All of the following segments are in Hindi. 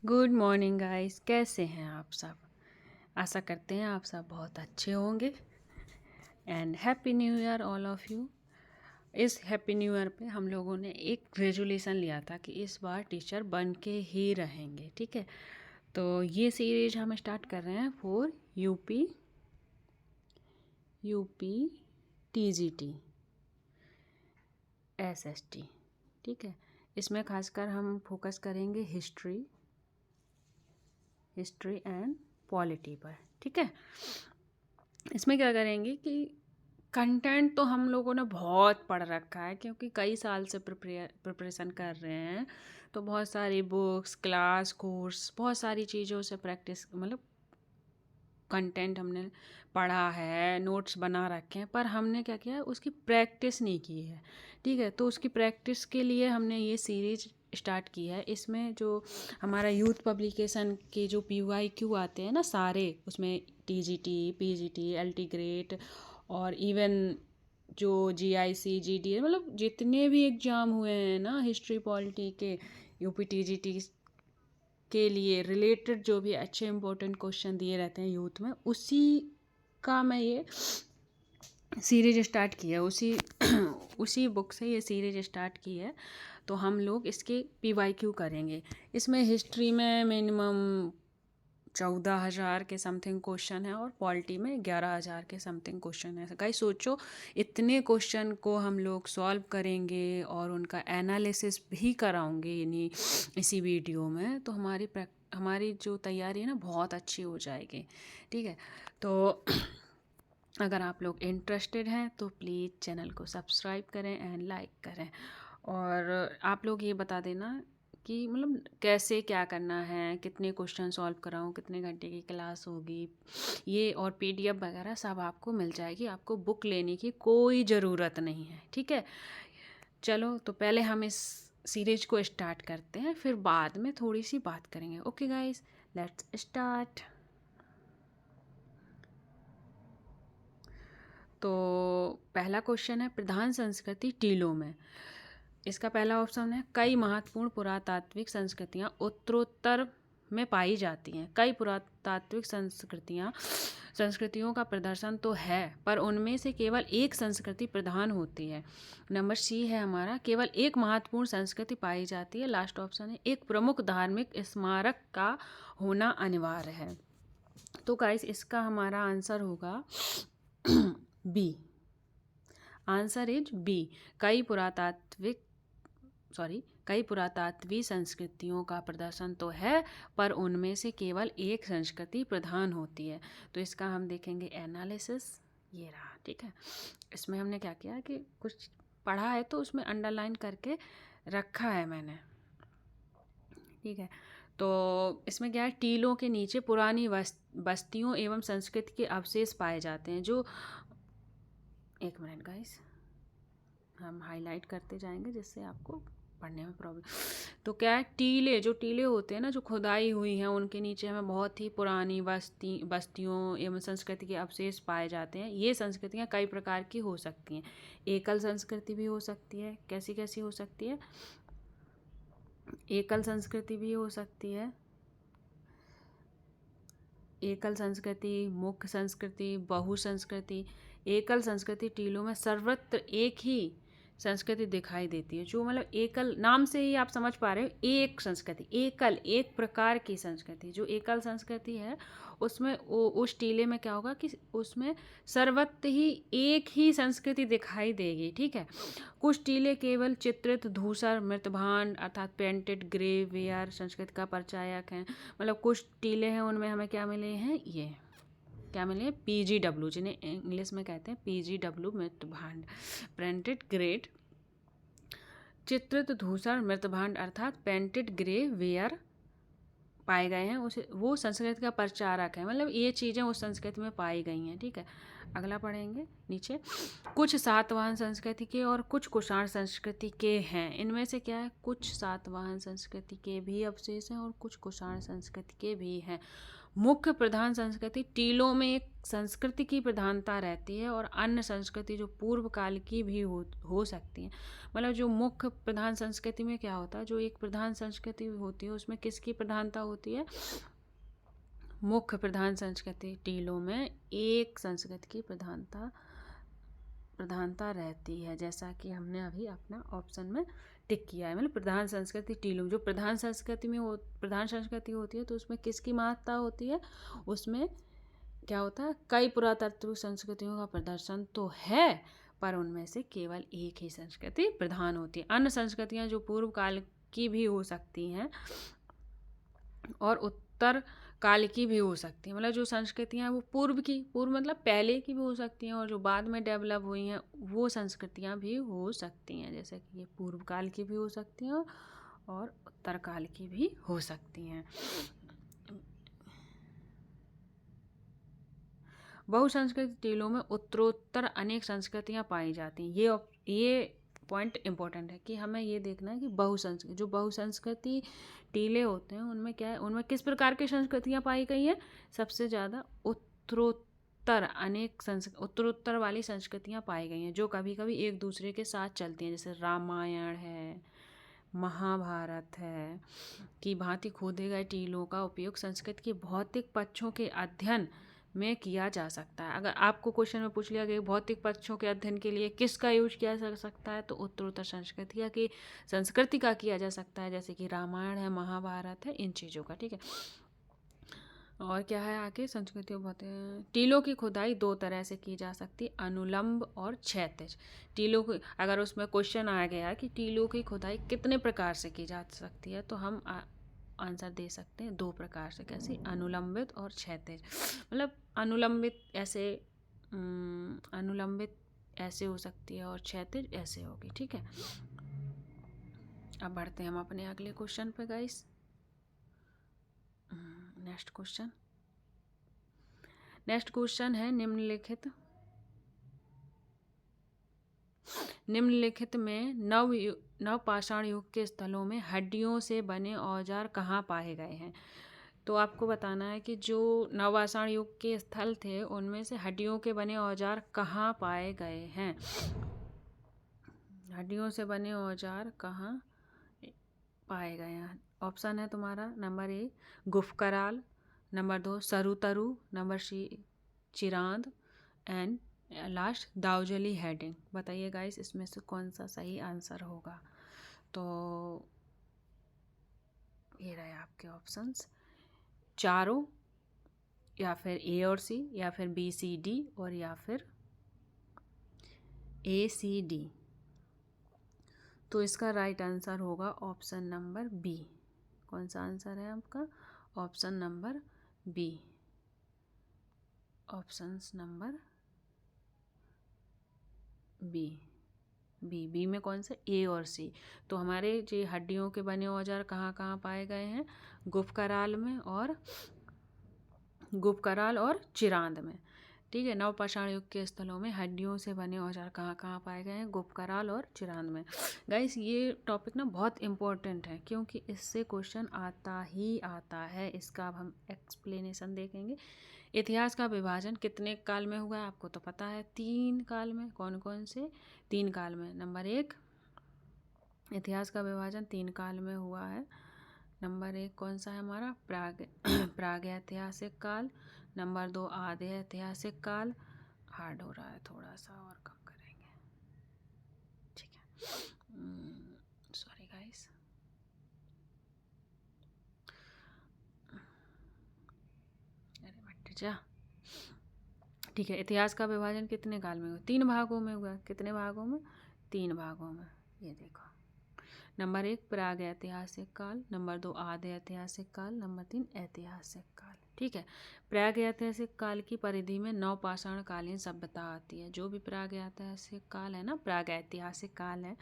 गुड मॉर्निंग गाइस, कैसे हैं आप सब। आशा करते हैं आप सब बहुत अच्छे होंगे and happy new year all of you. इस हैप्पी न्यू ईयर पे हम लोगों ने एक रेजोल्यूशन लिया था कि इस बार टीचर बन के ही रहेंगे, ठीक है। तो ये सीरीज हम स्टार्ट कर रहे हैं फॉर यूपी टीजीटी एसएसटी, ठीक है। इसमें खासकर हम फोकस करेंगे हिस्ट्री एंड पॉलिटी पर, ठीक है। इसमें क्या करेंगे कि कंटेंट तो हम लोगों ने बहुत पढ़ रखा है, क्योंकि कई साल से प्रिपरेशन कर रहे हैं। तो बहुत सारी बुक्स, क्लास, कोर्स, बहुत सारी चीज़ों से प्रैक्टिस, मतलब कंटेंट हमने पढ़ा है, नोट्स बना रखे हैं, पर हमने क्या किया है, उसकी प्रैक्टिस नहीं की है, ठीक है। तो उसकी प्रैक्टिस के लिए हमने ये सीरीज स्टार्ट की है। इसमें जो हमारा यूथ पब्लिकेशन के जो PYQ आते हैं ना सारे, उसमें TGT, PGT, LT ग्रेड और इवन जो GIC, GDA, मतलब जितने भी एग्ज़ाम हुए हैं ना हिस्ट्री पॉलिटी के, UP TGT के लिए रिलेटेड जो भी अच्छे इंपॉर्टेंट क्वेश्चन दिए रहते हैं यूथ में, उसी का मैं ये सीरीज स्टार्ट की है। उसी बुक से ये सीरीज स्टार्ट की है। तो हम लोग इसके PYQ करेंगे। इसमें हिस्ट्री में मिनिमम 14,000 के समथिंग क्वेश्चन है और पॉलिटी में 11,000 के समथिंग क्वेश्चन है। गाइस सोचो, इतने क्वेश्चन को हम लोग सॉल्व करेंगे और उनका एनालिसिस भी कराऊंगे यानी इसी वीडियो में। तो हमारी जो तैयारी है ना बहुत अच्छी हो जाएगी, ठीक है। तो अगर आप लोग इंटरेस्टेड हैं तो प्लीज़ चैनल को सब्सक्राइब करें एंड लाइक करें। और आप लोग ये बता देना कि मतलब कैसे क्या करना है, कितने क्वेश्चन सॉल्व कराऊँ, कितने घंटे की क्लास होगी, ये और PDF वगैरह सब आपको मिल जाएगी। आपको बुक लेने की कोई ज़रूरत नहीं है, ठीक है। चलो, तो पहले हम इस सीरीज को स्टार्ट करते हैं, फिर बाद में थोड़ी सी बात करेंगे। Okay guys, let's start. तो पहला क्वेश्चन है प्रधान संस्कृति टीलों में। इसका पहला ऑप्शन है कई महत्वपूर्ण पुरातात्विक संस्कृतियाँ उत्तरोत्तर में पाई जाती हैं। कई पुरातात्विक संस्कृतियों का प्रदर्शन तो है, पर उनमें से केवल एक संस्कृति प्रधान होती है। नंबर C है हमारा, केवल एक महत्वपूर्ण संस्कृति पाई जाती है। लास्ट ऑप्शन है एक प्रमुख धार्मिक स्मारक का होना अनिवार्य है। तो गाइस इसका हमारा आंसर होगा B। Answer is B। कई पुरातात्विक संस्कृतियों का प्रदर्शन तो है, पर उनमें से केवल एक संस्कृति प्रधान होती है। तो इसका हम देखेंगे एनालिसिस, ये रहा, ठीक है। इसमें हमने क्या किया कि कुछ पढ़ा है तो उसमें अंडरलाइन करके रखा है मैंने, ठीक है। तो इसमें क्या है, टीलों के नीचे पुरानी बस्तियों एवं संस्कृति के अवशेष पाए जाते हैं। जो एक मिनट गाइस, हम हाईलाइट करते जाएंगे जिससे आपको पढ़ने में प्रॉब्लम। तो क्या है, जो टीले होते हैं ना, जो खुदाई हुई हैं, उनके नीचे हमें बहुत ही पुरानी बस्तियों एवं संस्कृति के अवशेष पाए जाते हैं। ये संस्कृतियाँ कई प्रकार की हो सकती हैं। एकल संस्कृति भी हो सकती है। कैसी कैसी हो सकती है? एकल संस्कृति भी हो सकती है, एकल संस्कृति, मुख्य संस्कृति, बहु संस्कृति। एकल संस्कृति टीलों में सर्वत्र एक ही संस्कृति दिखाई देती है। जो मतलब एकल, नाम से ही आप समझ पा रहे हो, एक संस्कृति, एकल, एक प्रकार की संस्कृति। जो एकल संस्कृति है उसमें उस टीले में क्या होगा कि उसमें सर्वत्र ही एक ही संस्कृति दिखाई देगी, ठीक है। कुछ टीले केवल चित्रित धूसर मृतभांड अर्थात पेंटेड ग्रे वेयर संस्कृति का परिचायक हैं। मतलब कुछ टीले हैं उनमें हमें क्या मिले हैं, ये क्या मिले हैं, PGW, जिन्हें इंग्लिश में कहते हैं PGW मृतभांड, पेंटेड ग्रेड चित्रित धूसर मृतभांड अर्थात पेंटेड ग्रे वेयर पाए गए हैं। उसे वो संस्कृति का प्रचारक है, मतलब ये चीज़ें उस संस्कृति में पाई गई हैं, ठीक है। अगला पढ़ेंगे नीचे, कुछ सातवाहन संस्कृति के और कुछ कुषाण संस्कृति के हैं। इनमें से क्या है, कुछ सातवाहन संस्कृति के भी अवशेष हैं और कुछ कुषाण संस्कृति के भी हैं। मुख्य प्रधान संस्कृति, टीलों में एक संस्कृति की प्रधानता रहती है और अन्य संस्कृति जो पूर्व काल की भी हो सकती है। मतलब जो मुख्य प्रधान संस्कृति में क्या होता है, जो एक प्रधान संस्कृति होती है उसमें किसकी प्रधानता होती है, मुख्य प्रधान संस्कृति। टीलों में एक संस्कृति की प्रधानता रहती है, जैसा कि हमने अभी अपना ऑप्शन में टिक किया है। मतलब प्रधान संस्कृति टीलों, जो प्रधान संस्कृति होती है तो उसमें किसकी महत्ता होती है, उसमें क्या होता है, कई पुरातात्विक संस्कृतियों का प्रदर्शन तो है पर उनमें से केवल एक ही संस्कृति प्रधान होती है। अन्य संस्कृतियां जो पूर्व काल की भी हो सकती हैं और उत्तर काल की भी हो सकती हैं। मतलब जो संस्कृतियां हैं वो पूर्व मतलब पहले की भी हो सकती हैं और जो बाद में डेवलप हुई हैं वो संस्कृतियां भी हो सकती हैं, जैसे कि ये पूर्व काल की भी हो सकती हैं और उत्तर काल की भी हो सकती हैं। बहुसंस्कृति टीलों में उत्तरोत्तर अनेक संस्कृतियां पाई जाती हैं। ये पॉइंट इम्पोर्टेंट है कि हमें ये देखना है कि बहुसंस्कृति टीले होते हैं उनमें क्या है, उनमें किस प्रकार की संस्कृतियां पाई गई हैं, सबसे ज़्यादा उत्तरोत्तर वाली संस्कृतियां पाई गई हैं जो कभी कभी एक दूसरे के साथ चलती हैं, जैसे रामायण है, महाभारत है की भांति खोदे गए टीलों का उपयोग संस्कृत के भौतिक पक्षों के अध्ययन में किया जा सकता है। अगर आपको क्वेश्चन में पूछ लिया गया भौतिक पक्षों के अध्ययन के लिए किसका यूज किया जा सकता है, तो उत्तरोत्तर संस्कृति का किया जा सकता है, जैसे कि रामायण है, महाभारत है, इन चीज़ों का। ठीक है, और क्या है आगे, संस्कृतियों बहुत टीलों की खुदाई दो तरह से की जा सकती है, अनुलंब और क्षैतिज। टीलों की अगर उसमें क्वेश्चन आ गया कि टीलों की खुदाई कितने प्रकार से की जा सकती है तो हम आंसर दे सकते हैं दो प्रकार से। कैसे, अनुलंबित और क्षैतिज। मतलब अनुलंबित ऐसे हो सकती है और क्षैतिज ऐसे होगी। ठीक है, अब बढ़ते हैं हम अपने अगले क्वेश्चन पे गाइस। नेक्स्ट क्वेश्चन है निम्नलिखित में नवपाषाण युग के स्थलों में हड्डियों से बने औजार कहाँ पाए गए हैं। तो आपको बताना है कि जो नवपाषाण युग के स्थल थे उनमें से हड्डियों के बने औजार कहाँ पाए गए हैं। हड्डियों से बने औजार कहाँ पाए गए हैं। ऑप्शन है तुम्हारा, number 1 Gufkral, number 2 Sarutaru, number 3 Chirand and last Daojali Hading. बताइए गाइस इसमें से कौन सा सही आंसर होगा। तो ये रहे आपके ऑप्शंस, चारों, या फिर ए और सी, या फिर बी सी डी, और या फिर ए सी डी। तो इसका राइट आंसर होगा ऑप्शन नंबर बी। कौन सा आंसर है आपका, option number B. Options number B में कौन सा, ए और सी। तो हमारे जो हड्डियों के बने औजार कहाँ कहाँ पाए गए हैं, गुफकराल और चिरांद में। ठीक है, नवपाषाण युग के स्थलों में हड्डियों से बने औजार कहाँ कहाँ पाए गए हैं, गुफकराल और चिरांद में। गाइस ये टॉपिक ना बहुत इम्पोर्टेंट है क्योंकि इससे क्वेश्चन आता ही आता है। इसका अब हम एक्सप्लेनेशन देखेंगे। इतिहास का विभाजन कितने काल में हुआ है, आपको तो पता है 3 काल में। कौन कौन से 3 काल में, नंबर 1 इतिहास का विभाजन 3 काल में हुआ है। नंबर 1 कौन सा है हमारा, प्रागैतिहासिक काल। नंबर 2 आदि ऐतिहासिक काल। हार्ड हो रहा है थोड़ा सा, और कम करेंगे। ठीक है, सॉरी गाइस। अरे बट जा। ठीक है, इतिहास का विभाजन कितने काल में हुआ, 3 भागों में हुआ। कितने भागों में, 3 भागों में। ये देखो, नंबर 1 प्रागैतिहासिक काल, नंबर 2 आदि ऐतिहासिक काल, नंबर 3 ऐतिहासिक काल। ठीक है, प्रागैतिहासिक काल की परिधि में नवपाषाण कालीन सभ्यता आती है। जो भी प्रागैतिहासिक काल है ना, प्रागैतिहासिक काल है,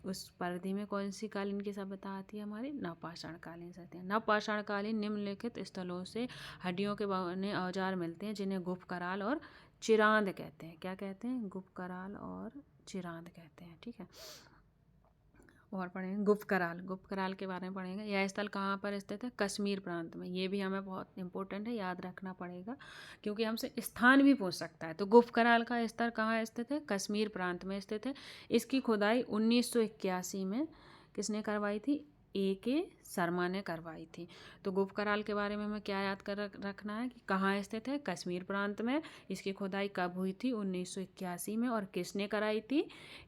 उस परिधि में कौन सी कालीन की सभ्यता आती है, हमारी नवपाषाण कालीन सभ्यता। नवपाषाण कालीन निम्नलिखित स्थलों से हड्डियों के बने औजार मिलते हैं जिन्हें गुफकराल और चिरांद कहते हैं। क्या कहते हैं, गुफकराल और चिरांद कहते हैं। ठीक है, और पढ़ेंगे गुप्त कराल, गुप्त कराल के बारे में पढ़ेंगे। यह स्थल कहाँ पर स्थित है? कश्मीर प्रांत में। ये भी हमें बहुत इंपॉर्टेंट है, याद रखना पड़ेगा क्योंकि हमसे स्थान भी पूछ सकता है। तो गुप्त कराल का स्थल कहाँ स्थित है? कश्मीर प्रांत में स्थित है। इसकी खुदाई 1981 में किसने करवाई थी? A.K. शर्मा ने करवाई थी। तो गुप्त कराल के बारे में हमें क्या याद कर रखना है कि कहाँ स्थित है? कश्मीर प्रांत में। इसकी खुदाई कब हुई थी? 1981 में। और किसने कराई थी?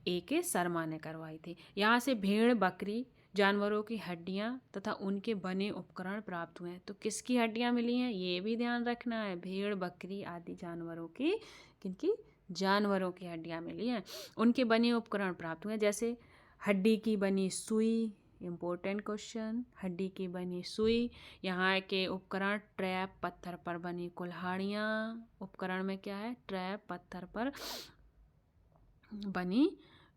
A.K. शर्मा ने करवाई थी। यहाँ से भेड़, बकरी, जानवरों की हड्डियाँ तथा उनके बने उपकरण प्राप्त हुए हैं। तो किसकी हड्डियाँ मिली हैं? ये भी ध्यान रखना है। भेड़, बकरी आदि जानवरों की, किनकी? जानवरों की हड्डियाँ मिली हैं। उनके बने उपकरण प्राप्त हुए हैं, जैसे हड्डी की बनी सुई, इम्पोर्टेंट क्वेश्चन, हड्डी की बनी सुई। यहाँ के उपकरण ट्रैप, पत्थर पर बनी कुल्हाड़ियाँ। उपकरण में क्या है? ट्रैप, पत्थर पर बनी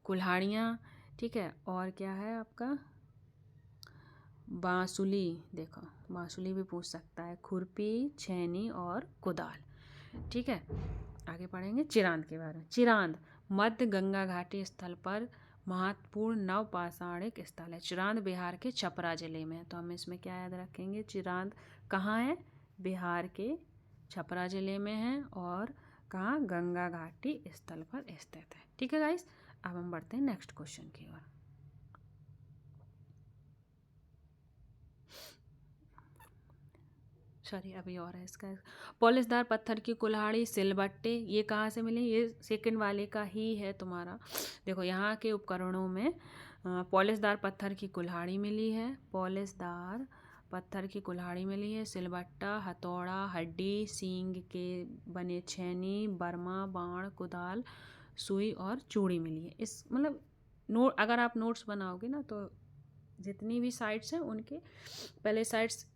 कुल्हाड़ियाँ। ठीक है, और क्या है आपका? बांसुली, देखो बांसुली भी पूछ सकता है। खुरपी, छेनी और कुदाल। ठीक है, आगे पढ़ेंगे चिरांद के बारे में। चिरांद मध्य गंगा घाटी स्थल पर महत्वपूर्ण नवपाषाणिक स्थल है। चिरांद बिहार के छपरा जिले में है। तो हम इसमें क्या याद रखेंगे? चिरांद कहाँ है? बिहार के छपरा जिले में है। और कहाँ? गंगा घाटी स्थल पर स्थित है। ठीक है गाइस, अब हम बढ़ते हैं नेक्स्ट क्वेश्चन की ओर। सॉरी, अभी और है इसका। पॉलिशदार पत्थर की कुल्हाड़ी, सिलबट्टे, ये कहाँ से मिले? ये सेकंड वाले का ही है तुम्हारा। देखो यहाँ के उपकरणों में पॉलिशदार पत्थर की कुल्हाड़ी मिली है, पॉलिशदार पत्थर की कुल्हाड़ी मिली है, सिलबट्टा, हथौड़ा, हड्डी, सींग के बने छेनी, बर्मा, बाण, कुदाल, सुई और चूड़ी मिली है। इस मतलब नोट, अगर आप नोट्स बनाओगे ना तो जितनी भी साइट्स हैं उनके पहले साइट्स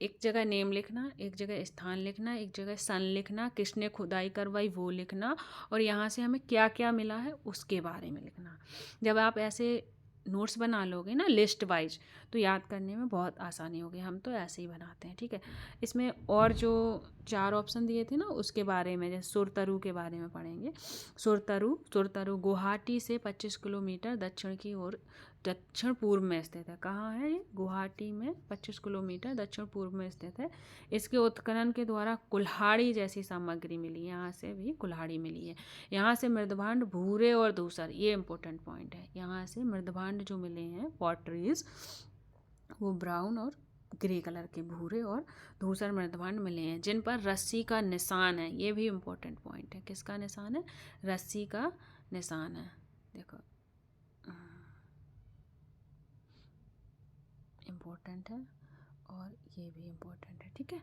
एक जगह नेम लिखना, एक जगह स्थान लिखना, एक जगह सन लिखना, किसने खुदाई करवाई वो लिखना, और यहाँ से हमें क्या क्या मिला है उसके बारे में लिखना। जब आप ऐसे नोट्स बना लोगे ना लिस्ट वाइज, तो याद करने में बहुत आसानी होगी। हम तो ऐसे ही बनाते हैं। ठीक है, इसमें और जो 4 ऑप्शन दिए थे ना उसके बारे में, जैसे सुरतरु के बारे में पढ़ेंगे। सुरतरु, सुरतरु गुवाहाटी से 25 किलोमीटर दक्षिण की ओर दक्षिण पूर्व में स्थित है। कहाँ है ये? गुवाहाटी में 25 किलोमीटर दक्षिण पूर्व में स्थित है। इसके उत्खनन के द्वारा कुल्हाड़ी जैसी सामग्री मिली, यहाँ से भी कुल्हाड़ी मिली है। यहाँ से मृदभांड, भूरे और धूसर, ये इंपॉर्टेंट पॉइंट है। यहाँ से मृदभांड जो मिले हैं पॉटरीज, वो ब्राउन और ग्रे कलर के, भूरे और धूसर मृदभांड मिले हैं, जिन पर रस्सी का निशान है। ये भी इम्पोर्टेंट पॉइंट है। किसका निशान है? रस्सी का निशान है। देखो इम्पोर्टेंट है, और ये भी इम्पोर्टेंट है। ठीक है,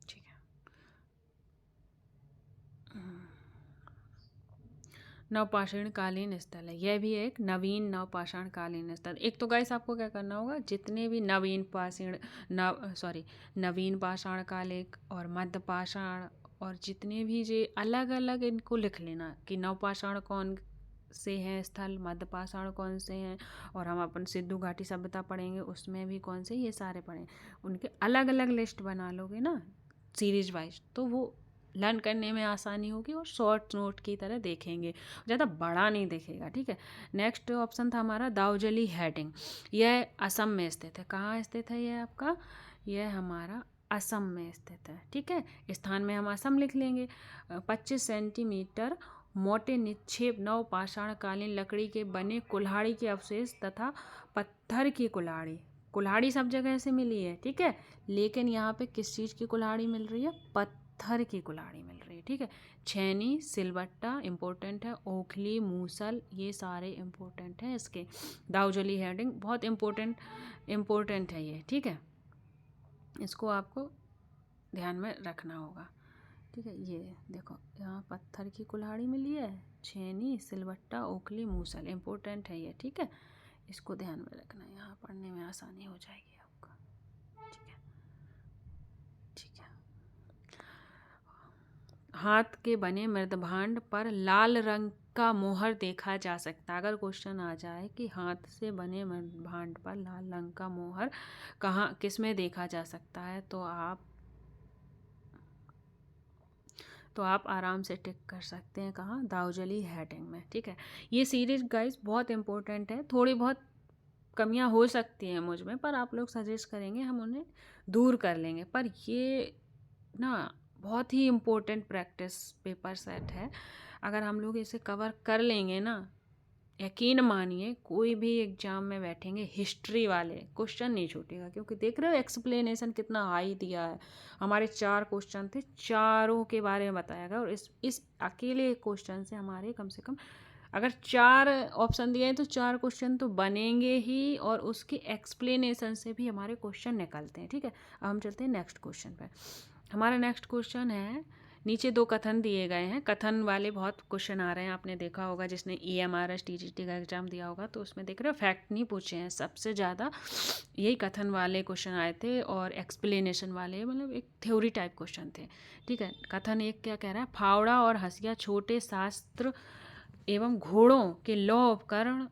ठीक है। नवपाषाण कालीन स्थल है, यह भी एक नवीन नवपाषाण कालीन स्थल। एक तो गाइस आपको क्या करना होगा, जितने भी नवीन पाषाण कालिक और मध्य पाषाण और जितने भी जे अलग अलग, इनको लिख लेना कि नवपाषाण कौन से हैं स्थल, मध्य पाषाण कौन से हैं, और हम अपन सिंधु घाटी सभ्यता पढ़ेंगे उसमें भी कौन से, ये सारे पढ़ें। उनके अलग अलग लिस्ट बना लोगे ना सीरीज वाइज, तो वो लर्न करने में आसानी होगी और शॉर्ट नोट की तरह देखेंगे, ज़्यादा बड़ा नहीं देखेगा। ठीक है, नेक्स्ट ऑप्शन था हमारा दाउजली हेडिंग। यह असम में स्थित है। कहाँ स्थित है ये आपका? यह हमारा असम में स्थित है। ठीक है, स्थान में हम असम लिख लेंगे। 25 सेंटीमीटर मोटे निक्षेप नवपाषाणकालीन लकड़ी के बने कुल्हाड़ी के अवशेष तथा पत्थर की कुल्हाड़ी। कुल्हाड़ी सब जगह से मिली है, ठीक है, लेकिन यहाँ पे किस चीज़ की कुल्हाड़ी मिल रही है? पत्थर की कुल्हाड़ी मिल रही है। ठीक है, छेनी, सिलबट्टा इम्पोर्टेंट है, ओखली, मूसल, ये सारे इम्पोर्टेंट हैं इसके। दाउजली हेडिंग बहुत इम्पोर्टेंट है ये। ठीक है, इसको आपको ध्यान में रखना होगा। ठीक है, ये देखो यहाँ पत्थर की कुल्हाड़ी मिली है, छेनी, सिलबट्टा, ओखली, मूसल, इम्पोर्टेंट है ये। ठीक है, इसको ध्यान में रखना, यहाँ पढ़ने में आसानी हो जाएगी आपको। ठीक है, ठीक है। हाथ के बने मृदभांड पर लाल रंग का मोहर देखा जा सकता है। अगर क्वेश्चन आ जाए कि हाथ से बने मृदभांड पर लाल रंग का मोहर कहाँ, किस में देखा जा सकता है, तो आप तो आप आराम से टिक कर सकते हैं कहाँ, दाऊजली हेडिंग में। ठीक है, ये सीरीज गाइस बहुत इंपॉर्टेंट है। थोड़ी बहुत कमियां हो सकती हैं मुझ में, पर आप लोग सजेस्ट करेंगे हम उन्हें दूर कर लेंगे। पर ये ना बहुत ही इम्पोर्टेंट प्रैक्टिस पेपर सेट है। अगर हम लोग इसे कवर कर लेंगे ना, यकीन मानिए कोई भी एग्जाम में बैठेंगे हिस्ट्री वाले क्वेश्चन नहीं छूटेगा। क्योंकि देख रहे हो एक्सप्लेनेशन कितना हाई दिया है। हमारे 4 क्वेश्चन थे, चारों के बारे में बताया गया। और इस अकेले क्वेश्चन से हमारे कम से कम अगर 4 ऑप्शन दिए हैं तो 4 क्वेश्चन तो बनेंगे ही, और उसके एक्सप्लेनेशन से भी हमारे क्वेश्चन निकलते हैं। ठीक है, अब हम चलते हैं नेक्स्ट क्वेश्चन पर। हमारा नेक्स्ट क्वेश्चन है, नीचे 2 कथन दिए गए हैं। कथन वाले बहुत क्वेश्चन आ रहे हैं, आपने देखा होगा जिसने EMRS TGT का एग्जाम दिया होगा तो उसमें देख रहे हो फैक्ट नहीं पूछे हैं, सबसे ज़्यादा यही कथन वाले क्वेश्चन आए थे और एक्सप्लेनेशन वाले, मतलब एक थ्योरी टाइप क्वेश्चन थे। ठीक है, कथन एक क्या कह रहा है, फावड़ा और हंसिया छोटे शास्त्र एवं घोड़ों के लौ उपकरण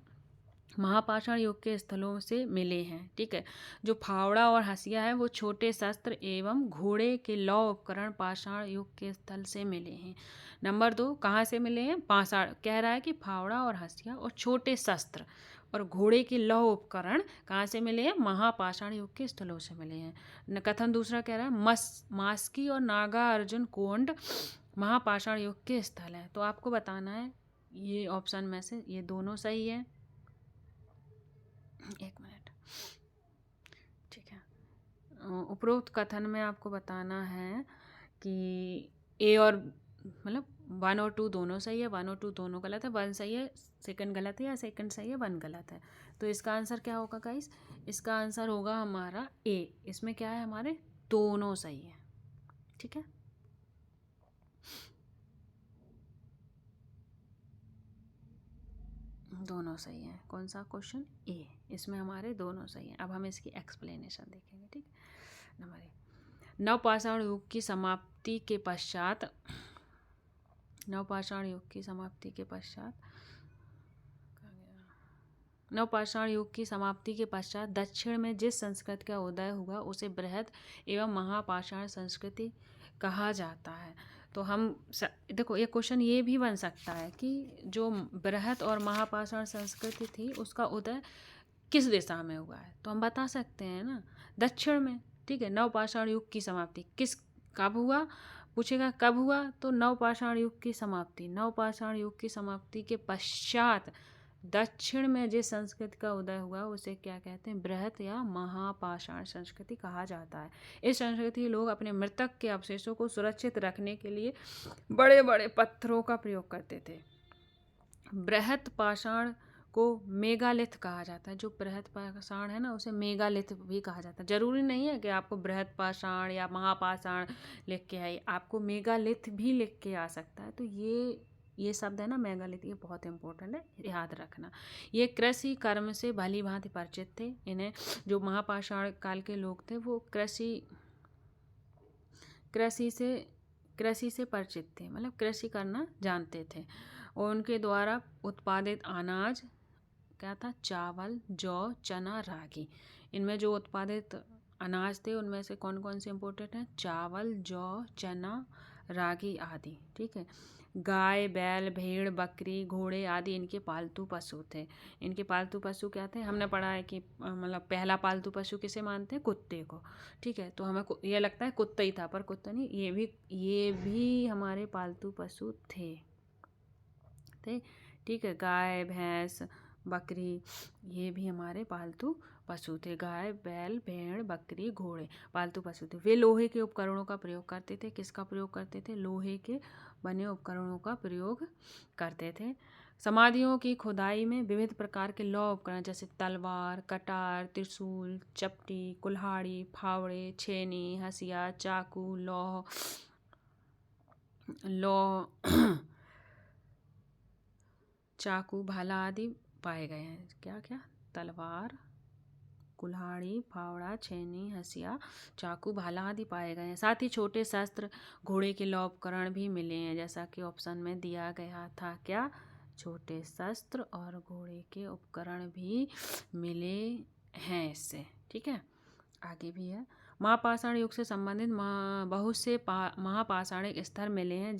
महापाषाण युग के स्थलों से मिले हैं। ठीक है, जो फावड़ा और हंसिया है वो छोटे शस्त्र एवं घोड़े के लौ उपकरण पाषाण युग के स्थल से मिले हैं। नंबर 2, कहाँ से मिले हैं, पाषाण, कह रहा है कि फावड़ा और हंसिया और छोटे शस्त्र और घोड़े के लौ उपकरण कहाँ से मिले हैं, महापाषाण युग के स्थलों से मिले हैं। कथन दूसरा कह रहा है मास्की और नागा अर्जुन कोंड महापाषाण युग के स्थल हैं। तो आपको बताना है ये ऑप्शन में से ये दोनों सही है। एक मिनट, ठीक है। उपरोक्त कथन में आपको बताना है कि ए और मतलब 1 और 2 दोनों सही है, 1 और 2 दोनों गलत है, 1 सही है, सेकंड गलत है, या सेकंड सही है 1 गलत है। तो इसका आंसर क्या होगा गाइस, इसका आंसर होगा हमारा ए। इसमें क्या है, हमारे दोनों सही है। ठीक है, दोनों सही है। कौन सा क्वेश्चन, ए, इसमें हमारे दोनों सही हैं। अब हम इसकी एक्सप्लेनेशन देखेंगे। ठीक, नंबर नवपाषाण युग की समाप्ति के पश्चात, नवपाषाण युग की समाप्ति के पश्चात, नवपाषाण युग की समाप्ति के पश्चात दक्षिण में जिस संस्कृति का उदय हुआ उसे बृहद एवं महापाषाण संस्कृति कहा जाता है। तो हम देखो ये क्वेश्चन ये भी बन सकता है कि जो बृहद और महापाषाण संस्कृति थी उसका उदय किस दिशा में हुआ है, तो हम बता सकते हैं ना, दक्षिण में। ठीक है, नवपाषाण युग की समाप्ति कब हुआ, पूछेगा कब हुआ, तो नवपाषाण युग की समाप्ति, नवपाषाण युग की समाप्ति के पश्चात दक्षिण में जिस संस्कृति का उदय हुआ उसे क्या कहते हैं, बृहद या महापाषाण संस्कृति कहा जाता है। इस संस्कृति लोग अपने मृतक के अवशेषों को सुरक्षित रखने के लिए बड़े बड़े पत्थरों का प्रयोग करते थे। बृहद पाषाण को मेगालिथ कहा जाता है। जो बृहद पाषाण है ना उसे मेगालिथ भी कहा जाता है। जरूरी नहीं है कि आपको बृहद पाषाण या महापाषाण लिख के आए, आपको मेगालिथ भी लिख के आ सकता है। तो ये शब्द है ना मेगालिथ, ये बहुत इंपॉर्टेंट है, याद रखना। ये कृषि कर्म से भली भांति परिचित थे। इन्हें जो महापाषाण काल के लोग थे वो कृषि से परिचित थे, मतलब कृषि करना जानते थे। और उनके द्वारा उत्पादित अनाज क्या था, चावल, जौ, चना, रागी। इनमें जो उत्पादित अनाज थे उनमें से कौन कौन से इंपॉर्टेंट हैं, चावल, जौ, चना, रागी आदि। ठीक है, गाय, बैल, भेड़, बकरी, घोड़े आदि इनके पालतू पशु थे। इनके पालतू पशु क्या थे, हमने पढ़ा है कि मतलब पहला पालतू पशु किसे मानते हैं, कुत्ते को। ठीक है, तो हमें ये लगता है कुत्ता ही था, पर कुत्ता नहीं, ये भी हमारे पालतू पशु थे। ठीक है, गाय, भैंस, बकरी, ये भी हमारे पालतू पशु थे। गाय, बैल, भेड़, बकरी, घोड़े पालतू पशु थे। वे लोहे के उपकरणों का प्रयोग करते थे। किसका प्रयोग करते थे, लोहे के बने उपकरणों का प्रयोग करते थे। समाधियों की खुदाई में विविध प्रकार के लौ उपकरण जैसे तलवार, कटार, त्रिशूल, चपटी, कुल्हाड़ी, फावड़े, छेनी, हंसिया, चाकू, चाकू, भाला आदि पाए गए हैं। क्या क्या, तलवार, कुल्हाड़ी, फावड़ा, छेनी, हंसिया, चाकू, भाला आदि पाए गए हैं। साथ ही छोटे शस्त्र, घोड़े के लौ उपकरण भी मिले हैं, जैसा कि ऑप्शन में दिया गया था। क्या, छोटे शस्त्र और घोड़े के उपकरण भी मिले हैं इससे। ठीक है, आगे भी है। महापाषाण युग से संबंधित बहुत से महापाषाणिक स्थल मिले हैं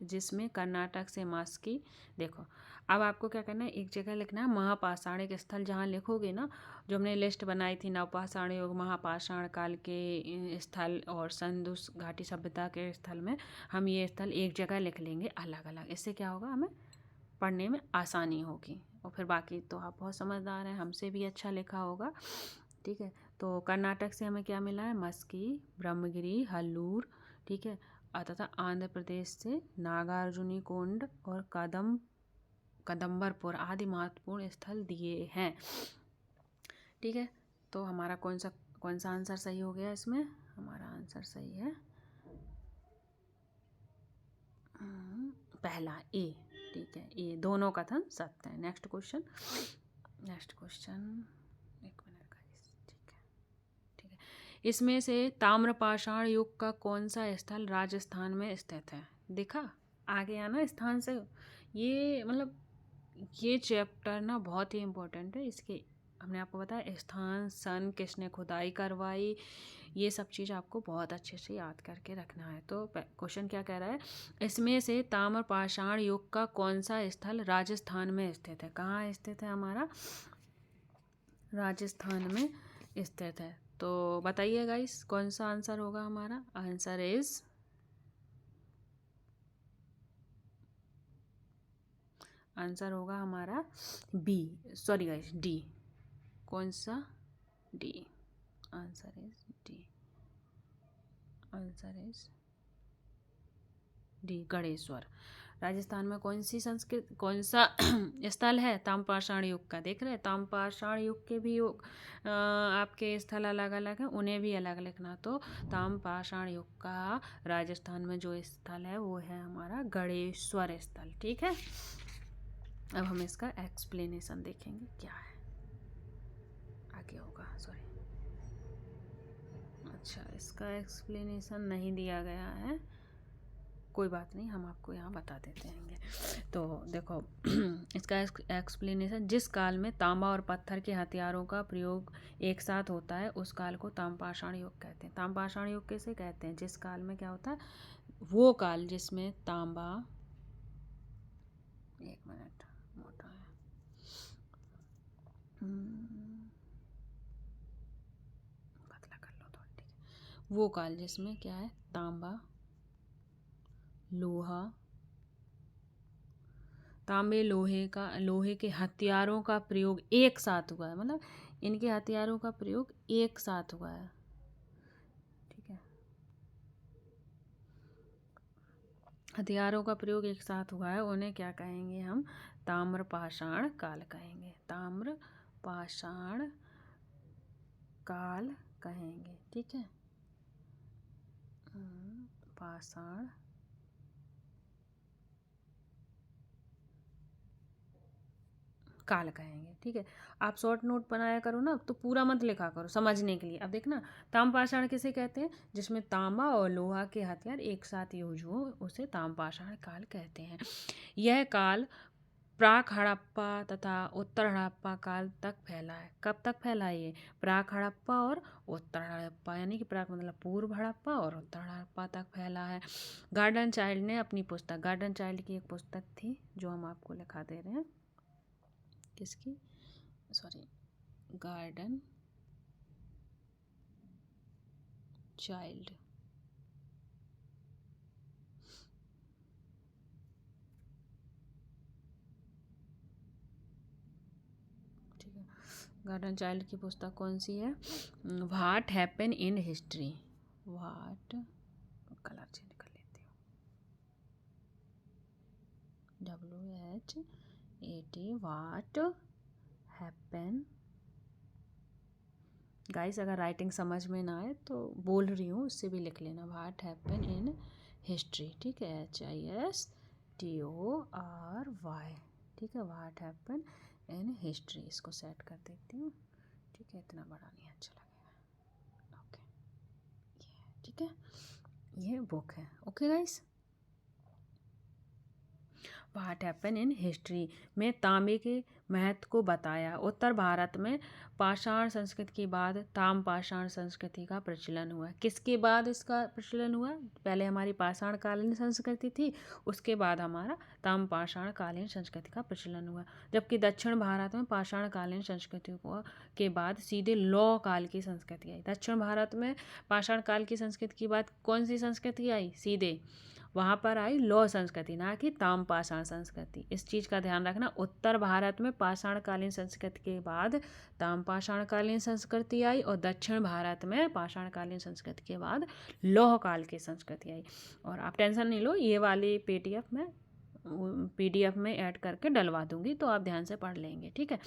जिसमें कर्नाटक से मस्की। देखो अब आपको क्या करना है, एक जगह लिखना है महापाषाणिक स्थल। जहाँ लिखोगे ना, जो हमने लिस्ट बनाई थी नवपाषाण युग, महापाषाण काल के स्थल और सिंधु घाटी सभ्यता के स्थल में, हम ये स्थल एक जगह लिख लेंगे अलग अलग। इससे क्या होगा, हमें पढ़ने में आसानी होगी। और फिर बाकी तो आप बहुत समझदार हैं, हमसे भी अच्छा लिखा होगा। ठीक है, तो कर्नाटक से हमें क्या मिला है, मस्की, ब्रह्मगिरी, हल्लूर। ठीक है, तथा आंध्र प्रदेश से नागार्जुनी कोंड और कदम्बरपुर आदि महत्वपूर्ण स्थल दिए हैं। ठीक है, तो हमारा कौन सा आंसर सही हो गया इसमें? हमारा आंसर सही है पहला ए। ठीक है, ये दोनों कथन सत्य है। नेक्स्ट क्वेश्चन एक मिनट का। ठीक है, इसमें से ताम्रपाषाण युग का कौन सा स्थल राजस्थान में स्थित है? देखा, आगे आना स्थान से। ये मतलब ये चैप्टर ना बहुत ही इम्पोर्टेंट है। इसके हमने आपको बताया स्थान, सन, किसने खुदाई करवाई, ये सब चीज़ आपको बहुत अच्छे से याद करके रखना है। तो क्वेश्चन क्या कह रहा है, इसमें से ताम्रपाषाण युग का कौन सा स्थल राजस्थान में स्थित है? कहाँ स्थित है? हमारा राजस्थान में स्थित है। तो बताइए गाइस, कौन सा आंसर होगा हमारा? आंसर इज आंसर होगा हमारा बी, सॉरी गाइस, डी। कौन सा? D. Answer is D. Answer is D, Ganeshwar. Rajasthan में कौन सा स्थल है ताम्रपाषाण युग का? देख रहे हैं, ताम्रपाषाण युग के भी आपके स्थल अलग अलग हैं, उन्हें भी अलग लिखना। तो ताम्रपाषाण युग का राजस्थान में जो स्थल है वो है हमारा गणेश्वर स्थल। ठीक है, अब हम इसका एक्सप्लेनेशन देखेंगे क्या है। आगे होगा, सॉरी, अच्छा इसका एक्सप्लेनेशन नहीं दिया गया है, कोई बात नहीं, हम आपको यहाँ बता देते हैं। तो देखो इसका एक्सप्लेनेशन, जिस काल में तांबा और पत्थर के हथियारों का प्रयोग एक साथ होता है उस काल को ताम्रपाषाण युग कहते हैं। ताम्रपाषाण युग कैसे कहते हैं? जिस काल में क्या होता है, वो काल जिसमें तांबा, एक मिनट मोटा है, पतला कर लो थोड़ा। ठीक है, वो काल जिसमें क्या है, तांबा, लोहा, तांबे लोहे के हथियारों का प्रयोग एक साथ हुआ है, मतलब इनके हथियारों का प्रयोग एक साथ हुआ है। ठीक है, हथियारों का प्रयोग एक साथ हुआ है, उन्हें क्या कहेंगे हम? ताम्रपाषाण काल कहेंगे। ताम्रपाषाण काल कहेंगे। ठीक है, पाषाण काल कहेंगे। ठीक है, आप शॉर्ट नोट बनाया करो ना, तो पूरा मत लिखा करो समझने के लिए। अब देखना, ताम्रपाषाण किसे कहते हैं? जिसमें तांबा और लोहा के हथियार एक साथ यूज हो, उसे ताम्रपाषाण काल कहते हैं। यह काल प्राक हड़प्पा तथा उत्तर हड़प्पा काल तक फैला है। कब तक फैला है ये? प्राक हड़प्पा और उत्तर हड़प्पा, यानी कि प्राक मतलब पूर्व हड़प्पा और उत्तर हड़प्पा तक फैला है। गार्डन चाइल्ड ने अपनी पुस्तक, गार्डन चाइल्ड की एक पुस्तक थी जो हम आपको लिखा दे रहे हैं, किसकी, सॉरी, गार्डन चाइल्ड। ठीक है, गार्डन चाइल्ड की पुस्तक कौन सी है? What happen in history. What, colour change कर लेती हूँ, WHAT, व्हाट हैपन। गाइस अगर राइटिंग समझ में ना आए तो बोल रही हूँ, उससे भी लिख लेना, व्हाट हैपन इन हिस्ट्री। ठीक है, HISTORY। ठीक है, व्हाट हैपन इन हिस्ट्री, इसको सेट कर देती हूँ। ठीक है, इतना बड़ा नहीं अच्छा लगेगा। ओके, ठीक है, ये बुक है। Okay guys, what happen in history में तांबे के महत्व को बताया। उत्तर भारत में पाषाण संस्कृति के बाद ताम पाषाण संस्कृति का प्रचलन हुआ। किसके बाद इसका प्रचलन हुआ? पहले हमारी पाषाण कालीन संस्कृति थी, उसके बाद हमारा ताम पाषाण कालीन संस्कृति का प्रचलन हुआ। जबकि दक्षिण भारत में पाषाण कालीन संस्कृति के बाद सीधे लौह काल की संस्कृति आई। दक्षिण भारत में पाषाण काल की संस्कृति के बाद कौन सी संस्कृति आई? सीधे वहाँ पर आई लौह संस्कृति, ना कि ताम पाषाण संस्कृति। इस चीज़ का ध्यान रखना। उत्तर भारत में पाषाणकालीन संस्कृति के बाद ताम पाषाणकालीन संस्कृति आई और दक्षिण भारत में पाषाणकालीन संस्कृति के बाद लौह काल की संस्कृति आई। और आप टेंशन नहीं लो, ये वाली पीडीएफ में ऐड करके डलवा दूंगी, तो आप ध्यान से पढ़ लेंगे, ठीक है।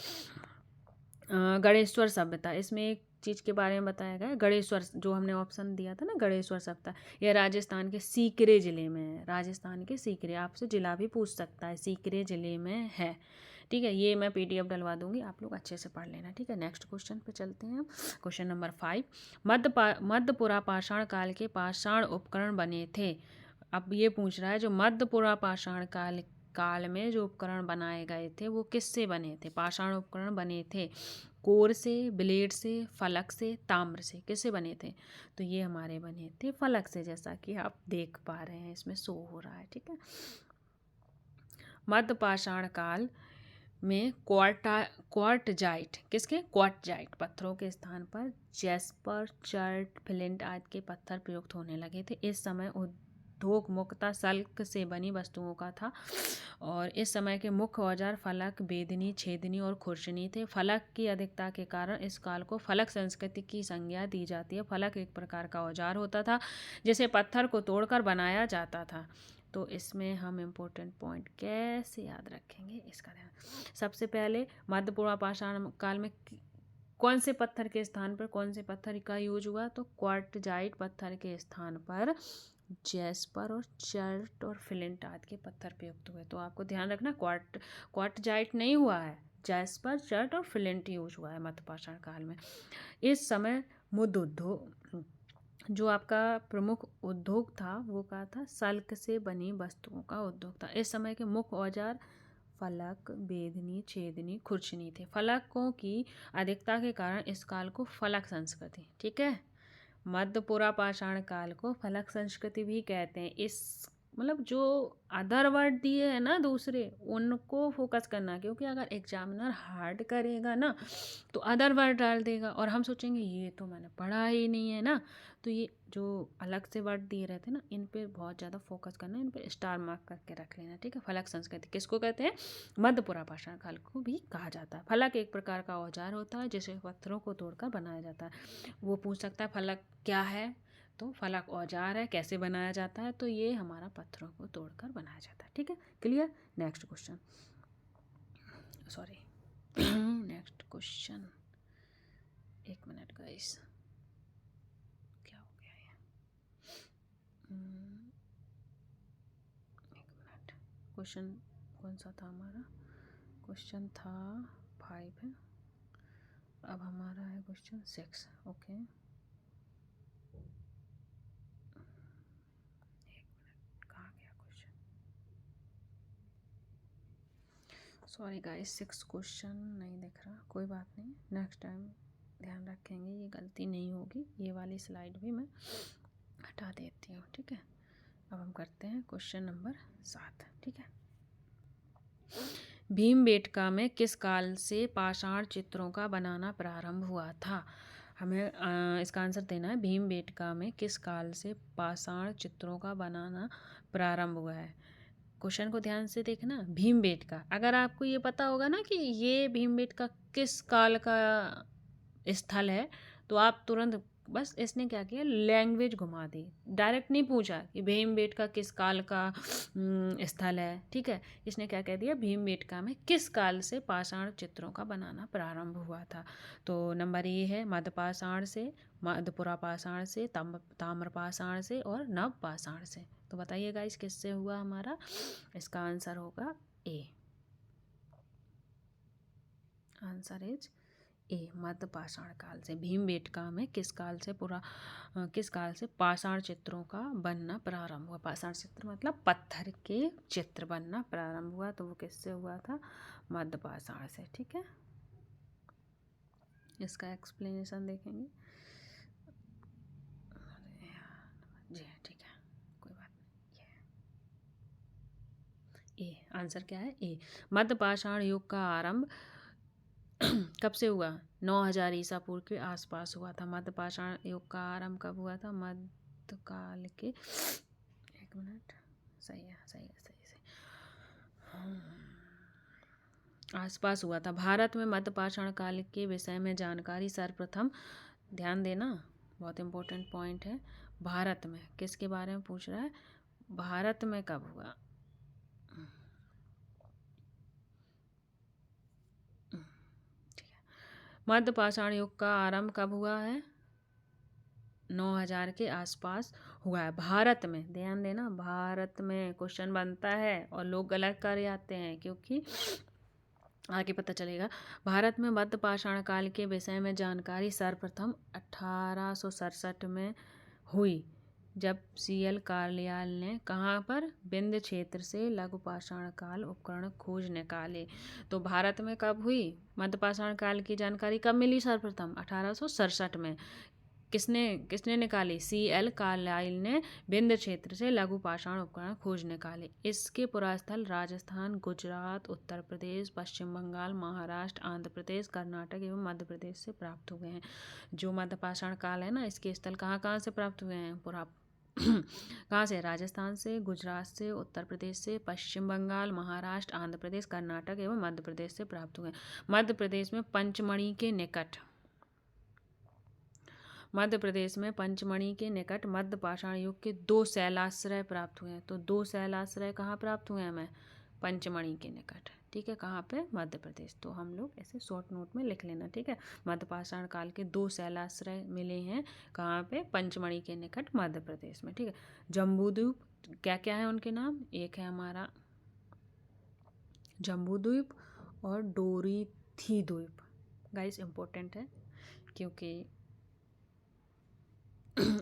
गणेश्वर सभ्यता, इसमें एक चीज़ के बारे में बताया गया है। गणेश्वर, जो हमने ऑप्शन दिया था ना, गणेश्वर सभ्यता, यह राजस्थान के सीकरे ज़िले में है। राजस्थान के सीकरे, आपसे जिला भी पूछ सकता है, सीकरे ज़िले में है, ठीक है। ये मैं पीडीएफ डलवा दूंगी, आप लोग अच्छे से पढ़ लेना, ठीक है। नेक्स्ट क्वेश्चन पे चलते हैं हम। क्वेश्चन नंबर 5, मध्यपुरा पाषाण काल के पाषाण उपकरण बने थे। अब ये पूछ रहा है जो मध्यपुरा पाषाण काल में जो उपकरण बनाए गए थे वो किससे बने थे? पाषाण उपकरण बने थे कोर से, ब्लेड से, फलक से, ताम्र से। किससे बने थे? तो ये हमारे बने थे फलक से, जैसा कि आप देख पा रहे हैं, इसमें शो हो रहा है, ठीक है। मध्य पाषाण काल में क्वार्टजाइट, किसके? क्वार्टजाइट पत्थरों के स्थान पर जैस्पर, चर्ट, फ्लिंट आदि के पत्थर प्रयुक्त होने लगे थे। इस समय उद्योग मुख्यतः सल्क से बनी वस्तुओं का था और इस समय के मुख्य औजार फलक, बेदनी, छेदनी और खुरचनी थे। फलक की अधिकता के कारण इस काल को फलक संस्कृति की संज्ञा दी जाती है। फलक एक प्रकार का औजार होता था जिसे पत्थर को तोड़कर बनाया जाता था। तो इसमें हम इम्पोर्टेंट पॉइंट कैसे याद रखेंगे, इसका ध्यान। सबसे पहले मध्यपुरा पाषाण काल में कौन से पत्थर के स्थान पर कौन से पत्थर का यूज हुआ? तो क्वार्टजाइट पत्थर के स्थान पर जैस्पर और चर्ट और फ्लिंट आदि के पत्थर प्रयुक्त हुए। तो आपको ध्यान रखना, क्वार्टजाइट नहीं हुआ है, जैस्पर, चर्ट और फ्लिंट यूज हुआ है मध्य पाषाण काल में। इस समय मुद्र उद्योग, जो आपका प्रमुख उद्योग था वो क्या था? सल्क से बनी वस्तुओं का उद्योग था। इस समय के मुख्य औजार फलक, बेदनी, छेदनी, खुरचनी थे। फलकों की अधिकता के कारण इस काल को फलक संस्कृति, ठीक है, मध्यपुरा पाषाण काल को फलक संस्कृति भी कहते हैं। इस मतलब जो अदर वर्ड दिए हैं ना दूसरे, उनको फोकस करना, क्योंकि अगर एग्जामिनर हार्ड करेगा ना तो अदर वर्ड डाल देगा और हम सोचेंगे ये तो मैंने पढ़ा ही नहीं है ना। तो ये जो अलग से वर्ड दिए रहते हैं ना, इन पे बहुत ज़्यादा फोकस करना, इन पे स्टार मार्क करके रख लेना, ठीक है। फलक संस्कृति किसको कहते हैं? मध्यपुरा पाषाण काल को भी कहा जाता है। फलक एक प्रकार का औजार होता है जिसे पत्थरों को तोड़कर बनाया जाता है। वो पूछ सकता है फलक क्या है, तो फलक औजार है, कैसे बनाया जाता है? तो ये हमारा पत्थरों को तोड़कर बनाया जाता है, ठीक है। Clear? Next question, sorry next question, एक मिनट गाइस, क्या हो गया ये, एक मिनट। क्वेश्चन कौन सा था हमारा? क्वेश्चन था 5 है, अब हमारा है question 6, okay. Sorry guys, 6 question नहीं दिख रहा, कोई बात नहीं, नेक्स्ट टाइम ध्यान रखेंगे, ये गलती नहीं होगी। ये वाली स्लाइड भी मैं हटा देती हूँ, ठीक है। अब हम करते हैं क्वेश्चन नंबर 7, ठीक है। भीमबेटका में किस काल से पाषाण चित्रों का बनाना प्रारंभ हुआ था? हमें इसका आंसर देना है। भीमबेटका में किस काल से पाषाण चित्रों का बनाना प्रारंभ हुआ है? क्वेश्चन को ध्यान से देखना। भीमबेटका, अगर आपको ये पता होगा ना कि ये भीमबेटका किस काल का स्थल है, तो आप तुरंत, बस इसने क्या किया, लैंग्वेज घुमा दी, डायरेक्ट नहीं पूछा कि भीमबेटका किस काल का स्थल है, ठीक है। इसने क्या कह दिया, भीमबेटका में किस काल से पाषाण चित्रों का बनाना प्रारंभ हुआ था। तो नंबर ए है मध्य पाषाण से, मध्यपुरा पाषाण से, ताम्र पाषाण से और नव पाषाण से। तो बताइएगा इस किससे हुआ हमारा? इसका आंसर होगा ए, आंसर इज ए मध्य पाषाण काल से। भीमबेटका में किस काल से पाषाण चित्रों का बनना प्रारंभ हुआ। पाषाण चित्र मतलब पत्थर के चित्र बनना प्रारंभ हुआ, तो वो किससे हुआ था? मध्य पाषाण से। ठीक है, इसका एक्सप्लेनेशन देखेंगे। जी ठीक है, कोई बात नहीं। ए आंसर क्या है? ए मध्य पाषाण युग का आरंभ कब से हुआ? 9000 ईसा पूर्व के आसपास हुआ था। मध्य पाषाण युग का आरंभ कब हुआ था? मध्यकाल के, एक मिनट, सही है आसपास हुआ था। भारत में मध्य पाषाण काल के विषय में जानकारी सर्वप्रथम, ध्यान देना बहुत इंपॉर्टेंट पॉइंट है, भारत में किसके बारे में पूछ रहा है? भारत में कब हुआ? मध्य पाषाण युग का आरंभ कब हुआ है? 9000 के आसपास हुआ है भारत में। ध्यान देना, भारत में क्वेश्चन बनता है और लोग गलत कर जाते हैं, क्योंकि आगे पता चलेगा। भारत में मध्य पाषाण काल के विषय में जानकारी सर्वप्रथम 1867 में हुई, जब CL कार्लयाल ने कहाँ पर? विंध्य क्षेत्र से लघु पाषाण काल उपकरण खोज निकाले। तो भारत में कब हुई मध्य पाषाण काल की जानकारी? कब मिली सर्वप्रथम? 1867 में। किसने निकाली? CL कार्लयाल ने विंध्य क्षेत्र से लघु पाषाण उपकरण खोज निकाले। इसके पुरास्थल राजस्थान, गुजरात, उत्तर प्रदेश, पश्चिम बंगाल, महाराष्ट्र, आंध्र प्रदेश, कर्नाटक एवं मध्य प्रदेश से प्राप्त हुए हैं। जो मध्य पाषाण काल है ना, इसके स्थल कहाँ से प्राप्त हुए हैं? कहाँ से? राजस्थान से, गुजरात से, उत्तर प्रदेश से, पश्चिम बंगाल, महाराष्ट्र, आंध्र प्रदेश, कर्नाटक एवं मध्य प्रदेश से प्राप्त हुए। मध्य प्रदेश में पंचमढ़ी के निकट मध्य पाषाण युग के 2 शैलाश्रय प्राप्त हुए हैं। तो 2 शैलाश्रय कहाँ प्राप्त हुए हैं? हमें पंचमढ़ी के निकट। ठीक है, कहाँ पे? मध्य प्रदेश। तो हम लोग ऐसे शॉर्ट नोट में लिख लेना। ठीक है, मध्य पाषाण काल के 2 शैलाश्रय मिले हैं कहाँ पे? पंचमढ़ी के निकट मध्य प्रदेश में। ठीक है, जम्बूद्वीप, क्या क्या है उनके नाम? एक है हमारा जम्बूद्वीप और डोरीथी द्वीप। गाइस इंपॉर्टेंट है, क्योंकि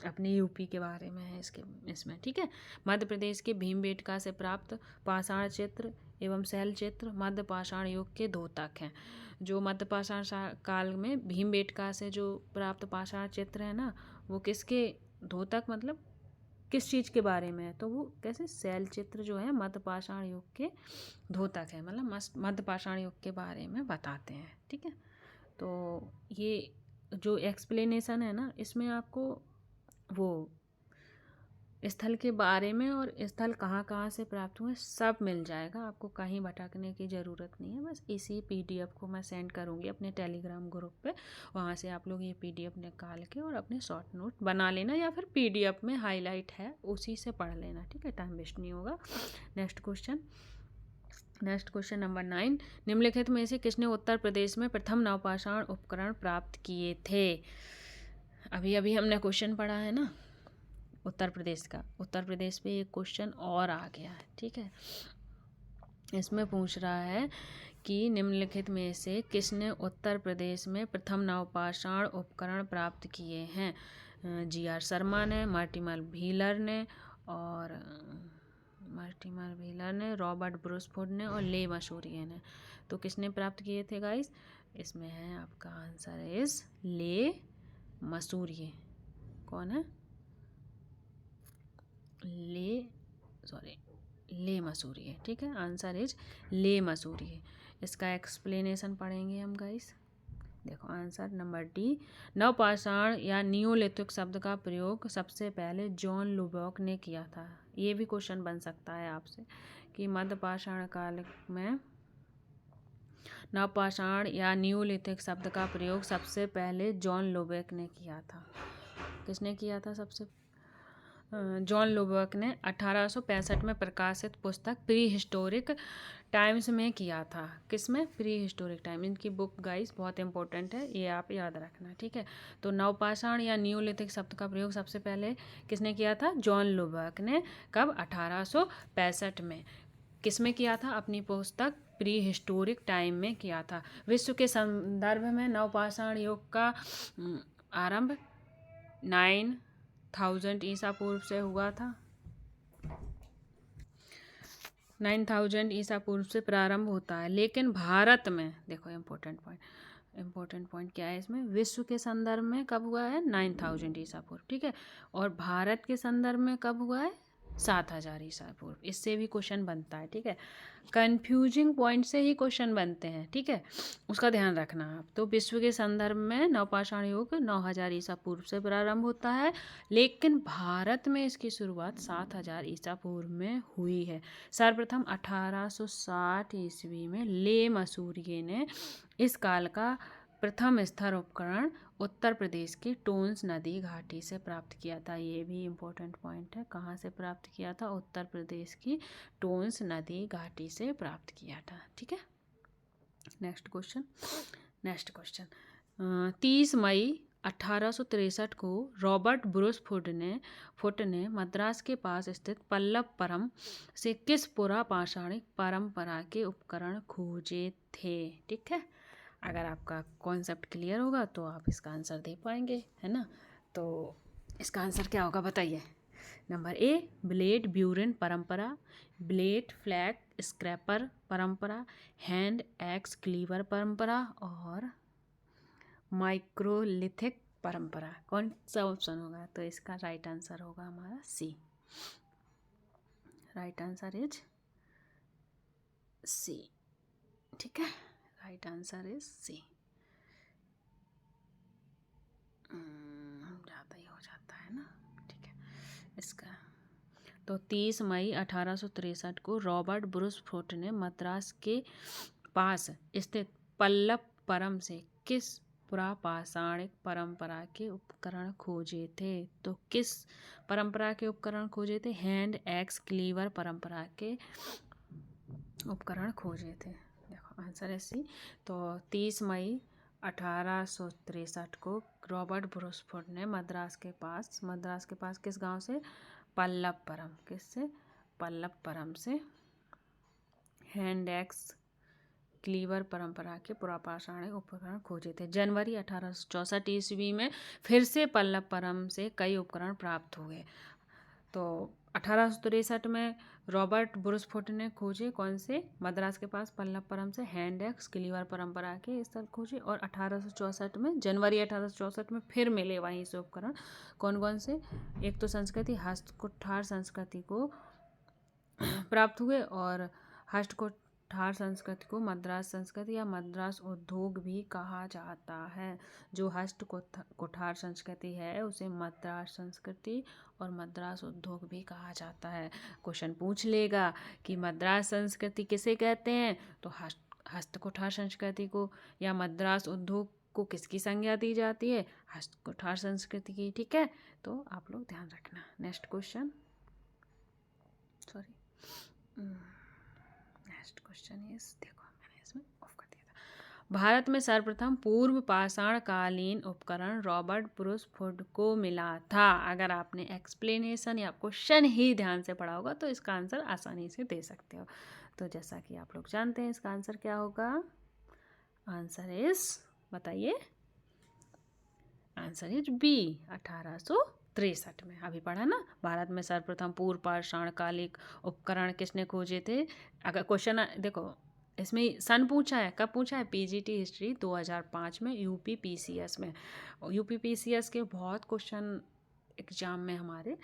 अपने यूपी के बारे में है इसमें। ठीक है, मध्य प्रदेश के भीमबेटका से प्राप्त पाषाण चित्र एवं शैल चित्र मध्य पाषाण युग के द्योतक हैं। जो मध्य पाषाण काल में भीमबेटका से जो प्राप्त पाषाण चित्र है ना, वो किसके द्योतक, मतलब किस चीज़ के बारे में है? तो वो कैसे? शैल चित्र जो है मध्य पाषाण युग के द्योतक है, मतलब मध्य पाषाण युग के बारे में बताते हैं। ठीक है, तो ये जो एक्सप्लेनेशन है ना, इसमें आपको वो स्थल के बारे में और स्थल कहाँ से प्राप्त हुए सब मिल जाएगा, आपको कहीं भटकने की ज़रूरत नहीं है। बस इसी PDF को मैं सेंड करूँगी अपने टेलीग्राम ग्रुप पे, वहाँ से आप लोग ये PDF निकाल के और अपने शॉर्ट नोट बना लेना, या फिर PDF में हाईलाइट है उसी से पढ़ लेना। ठीक है, टाइम वेस्ट नहीं होगा। नेक्स्ट क्वेश्चन नंबर 9, निम्नलिखित में से किसने उत्तर प्रदेश में प्रथम नवपाषाण उपकरण प्राप्त किए थे? अभी हमने क्वेश्चन पढ़ा है ना उत्तर प्रदेश का, उत्तर प्रदेश पे एक क्वेश्चन और आ गया है। ठीक है, इसमें पूछ रहा है कि निम्नलिखित में से किसने उत्तर प्रदेश में प्रथम नवपाषाण उपकरण प्राप्त किए हैं? GR शर्मा ने, मार्टिमर व्हीलर ने, रॉबर्ट ब्रूसफोर्ड ने और ले मसूरिये ने। तो किसने प्राप्त किए थे गाइस? इसमें है आपका आंसर इज ले मसूरिये। कौन है? ले मसूरिये। ठीक है, आंसर इज ले मसूरिये। इसका एक्सप्लेनेशन पढ़ेंगे हम गाइस। देखो आंसर नंबर डी, नवपाषाण या नियोलिथिक शब्द का प्रयोग सबसे पहले जॉन लुबॉक ने किया था। ये भी क्वेश्चन बन सकता है आपसे कि मध्य पाषाण काल में नवपाषाण या नियोलिथिक शब्द का प्रयोग सबसे पहले जॉन लुबॉक ने किया था। किसने किया था? जॉन लुबॉक ने 1865 में प्रकाशित पुस्तक प्री हिस्टोरिक टाइम्स में किया था। किसमें? Pre historic time. इनकी बुक गाइस बहुत इंपॉर्टेंट है, ये आप याद रखना। ठीक है, तो नवपाषाण या नियोलिथिक शब्द का प्रयोग सबसे पहले किसने किया था? जॉन लुबॉक ने। कब? 1865 में। किसमें किया था? अपनी पुस्तक प्री हिस्टोरिक टाइम में किया था। विश्व के संदर्भ में नवपाषाण युग का आरंभ 9000 ईसा पूर्व से हुआ था। 9000 ईसा पूर्व से प्रारंभ होता है, लेकिन भारत में देखो इम्पोर्टेंट पॉइंट क्या है इसमें, विश्व के संदर्भ में कब हुआ है 9000 ईसा पूर्व, ठीक है, और भारत के संदर्भ में कब हुआ है 7000 ईसा पूर्व। इससे भी क्वेश्चन बनता है, ठीक है, कंफ्यूजिंग पॉइंट से ही क्वेश्चन बनते हैं, ठीक है, उसका ध्यान रखना आप। तो विश्व के संदर्भ में नवपाषाण युग 9000 ईसा पूर्व से प्रारंभ होता है, लेकिन भारत में इसकी शुरुआत 7000 ईसा पूर्व में हुई है। सर्वप्रथम 1860 ईस्वी में ले मसूरिये ने इस काल का प्रथम स्तर उपकरण उत्तर प्रदेश की टोंस नदी घाटी से प्राप्त किया था। ये भी इम्पोर्टेंट पॉइंट है, कहाँ से प्राप्त किया था, उत्तर प्रदेश की टोंस नदी घाटी से प्राप्त किया था, ठीक है। नेक्स्ट क्वेश्चन 30 मई 1863 को रॉबर्ट ब्रूस फुट ने मद्रास के पास स्थित पल्लवपुरम से किस पुरापाषाणिक परंपरा के उपकरण खोजे थे, ठीक है। अगर आपका कॉन्सेप्ट क्लियर होगा तो आप इसका आंसर दे पाएंगे, है ना। तो इसका आंसर क्या होगा बताइए। नंबर ए ब्लेड ब्यूरन परंपरा, ब्लेड फ्लैग स्क्रैपर परंपरा, हैंड एक्स क्लीवर परंपरा और माइक्रोलिथिक परंपरा। कौन सा ऑप्शन होगा, तो इसका राइट आंसर होगा हमारा सी। राइट आंसर इज सी, ठीक है, राइट आंसर इज सी। ज़्यादा ही हो जाता है ना, ठीक है इसका। तो 30 मई 1863 को रॉबर्ट ब्रूस फुट ने मद्रास के पास स्थित पल्लवपुरम से किस पुरापाषाणिक परंपरा के उपकरण खोजे थे। तो किस परंपरा के उपकरण खोजे थे, हैंड एक्स क्लीवर परंपरा के उपकरण खोजे थे। देखो आंसर है सी। तो 30 मई 1863 को रॉबर्ट ब्रूस फुट ने मद्रास के पास किस गांव से, पल्लवपुरम, किससे, पल्लवपुरम से हैंड एक्स क्लीवर परंपरा के पुरापाषाणिक उपकरण खोजे थे। जनवरी 1864 ईस्वी में फिर से पल्लवपुरम से कई उपकरण प्राप्त हुए। तो 1863 में रॉबर्ट ब्रूस फुट ने खोजे कौन से, मद्रास के पास पल्लवपुरम से हैंड एक्स क्लीवर परंपरा के स्थल खोजे, और 1864 में जनवरी 1864 में फिर मिले वहीं से उपकरण। कौन कौन से, एक तो संस्कृति हस्तकुठार संस्कृति को प्राप्त हुए, और हस्तकुठार संस्कृति को मद्रास संस्कृति या मद्रास उद्योग भी कहा जाता है। जो हस्तकुठार संस्कृति है उसे मद्रास संस्कृति और मद्रास उद्योग भी कहा जाता है। क्वेश्चन पूछ लेगा कि मद्रास संस्कृति किसे कहते हैं, तो हस्तकुठार संस्कृति को, या मद्रास उद्योग को किसकी संज्ञा दी जाती है, हस्तकुठार संस्कृति की, ठीक है। तो आप लोग ध्यान रखना। नेक्स्ट क्वेश्चन इज, देखो मैंने इसमें ऑफ कर दिया था। भारत में सर्वप्रथम पूर्व पाषाण कालीन उपकरण रॉबर्ट ब्रूस फुट को मिला था। अगर आपने एक्सप्लेनेशन या क्वेश्चन ही ध्यान से पढ़ा होगा तो इसका आंसर आसानी से दे सकते हो। तो जैसा कि आप लोग जानते हैं इसका आंसर क्या होगा, आंसर इज, बताइए, आंसर इज बी 1863 में। अभी पढ़ा ना, भारत में सर्वप्रथम पूर्व पाषाण कालिक उपकरण किसने खोजे थे। अगर क्वेश्चन देखो इसमें सन पूछा है, कब पूछा है, पीजीटी हिस्ट्री 2005 में यूपी पीसीएस में। यूपी पीसीएस के बहुत क्वेश्चन एग्जाम में हमारे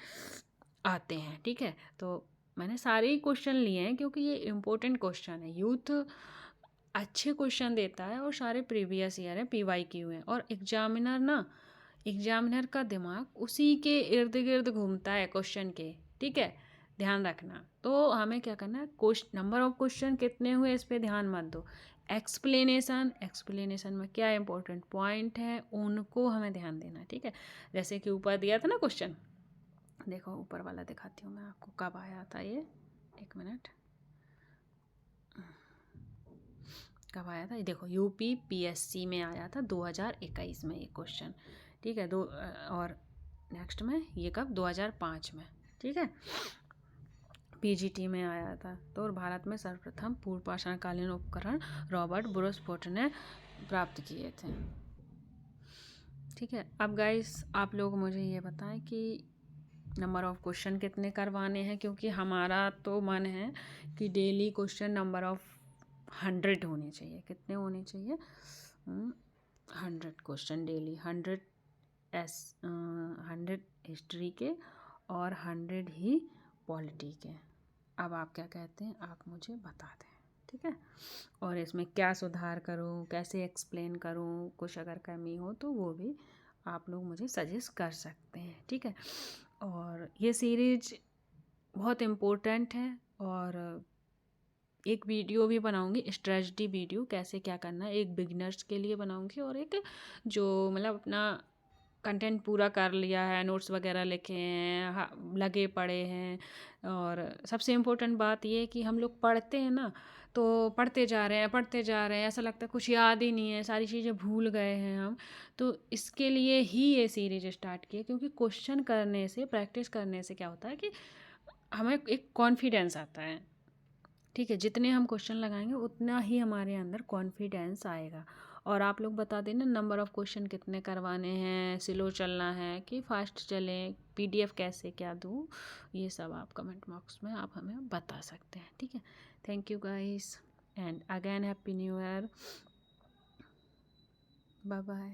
आते हैं, ठीक है। तो मैंने सारे ही क्वेश्चन लिए हैं क्योंकि ये इम्पोर्टेंट क्वेश्चन है, यूथ अच्छे क्वेश्चन देता है और सारे प्रीवियस ईयर है, PYQ है, और एग्जामिनर का दिमाग उसी के इर्द गिर्द घूमता है क्वेश्चन के, ठीक है, ध्यान रखना। तो हमें क्या करना है, नंबर ऑफ क्वेश्चन कितने हुए इस पर ध्यान मत दो, एक्सप्लेनेशन में क्या इंपॉर्टेंट पॉइंट है उनको हमें ध्यान देना, ठीक है। जैसे कि ऊपर दिया था ना क्वेश्चन, देखो ऊपर वाला दिखाती हूँ मैं आपको, कब आया था ये, एक मिनट, कब आया था ये देखो, यूपी PSC में आया था 2021 में ये क्वेश्चन, ठीक है। और नेक्स्ट में ये कब, 2005 में, ठीक है। पीजीटी में आया था। तो और भारत में सर्वप्रथम पूर्व पाषाणकालीन उपकरण रॉबर्ट ब्रूसफोर्ड ने प्राप्त किए थे। ठीक है, अब गाइस आप लोग मुझे ये बताएं कि नंबर ऑफ क्वेश्चन कितने करवाने हैं, क्योंकि हमारा तो मन है कि डेली क्वेश्चन नंबर ऑफ 100 होने चाहिए। कितने होने चाहिए? 100 क्वेश्चन डेली। 100 हिस्ट्री के और 100 ही पॉलिटी के। अब आप क्या कहते हैं, आप मुझे बता दें। ठीक है, और इसमें क्या सुधार करूं, कैसे एक्सप्लेन करूं, कुछ अगर कमी हो तो वो भी आप लोग मुझे सजेस्ट कर सकते हैं। ठीक है, और ये सीरीज बहुत इम्पोर्टेंट है, और एक वीडियो भी बनाऊंगी, स्ट्रेटजी वीडियो, कैसे क्या करना है, एक बिगिनर्स के लिए बनाऊंगी, और एक जो मतलब अपना कंटेंट पूरा कर लिया है, नोट्स वगैरह लिखे हैं, लगे पड़े हैं। और सबसे इम्पोर्टेंट बात ये है कि हम लोग पढ़ते हैं ना, तो पढ़ते जा रहे हैं, ऐसा लगता है कुछ याद ही नहीं है, सारी चीज़ें भूल गए हैं हम। तो इसके लिए ही ये सीरीज स्टार्ट की है, क्योंकि क्वेश्चन करने से, प्रैक्टिस करने से क्या होता है कि हमें एक कॉन्फिडेंस आता है। ठीक है, जितने हम क्वेश्चन लगाएंगे उतना ही हमारे अंदर कॉन्फिडेंस आएगा। और आप लोग बता देना नंबर ऑफ़ क्वेश्चन कितने करवाने हैं, स्लो चलना है कि फास्ट चलें, पीडीएफ कैसे क्या दूँ, ये सब आप कमेंट बॉक्स में आप हमें बता सकते हैं। ठीक है, thank you guys and again happy new year, bye bye.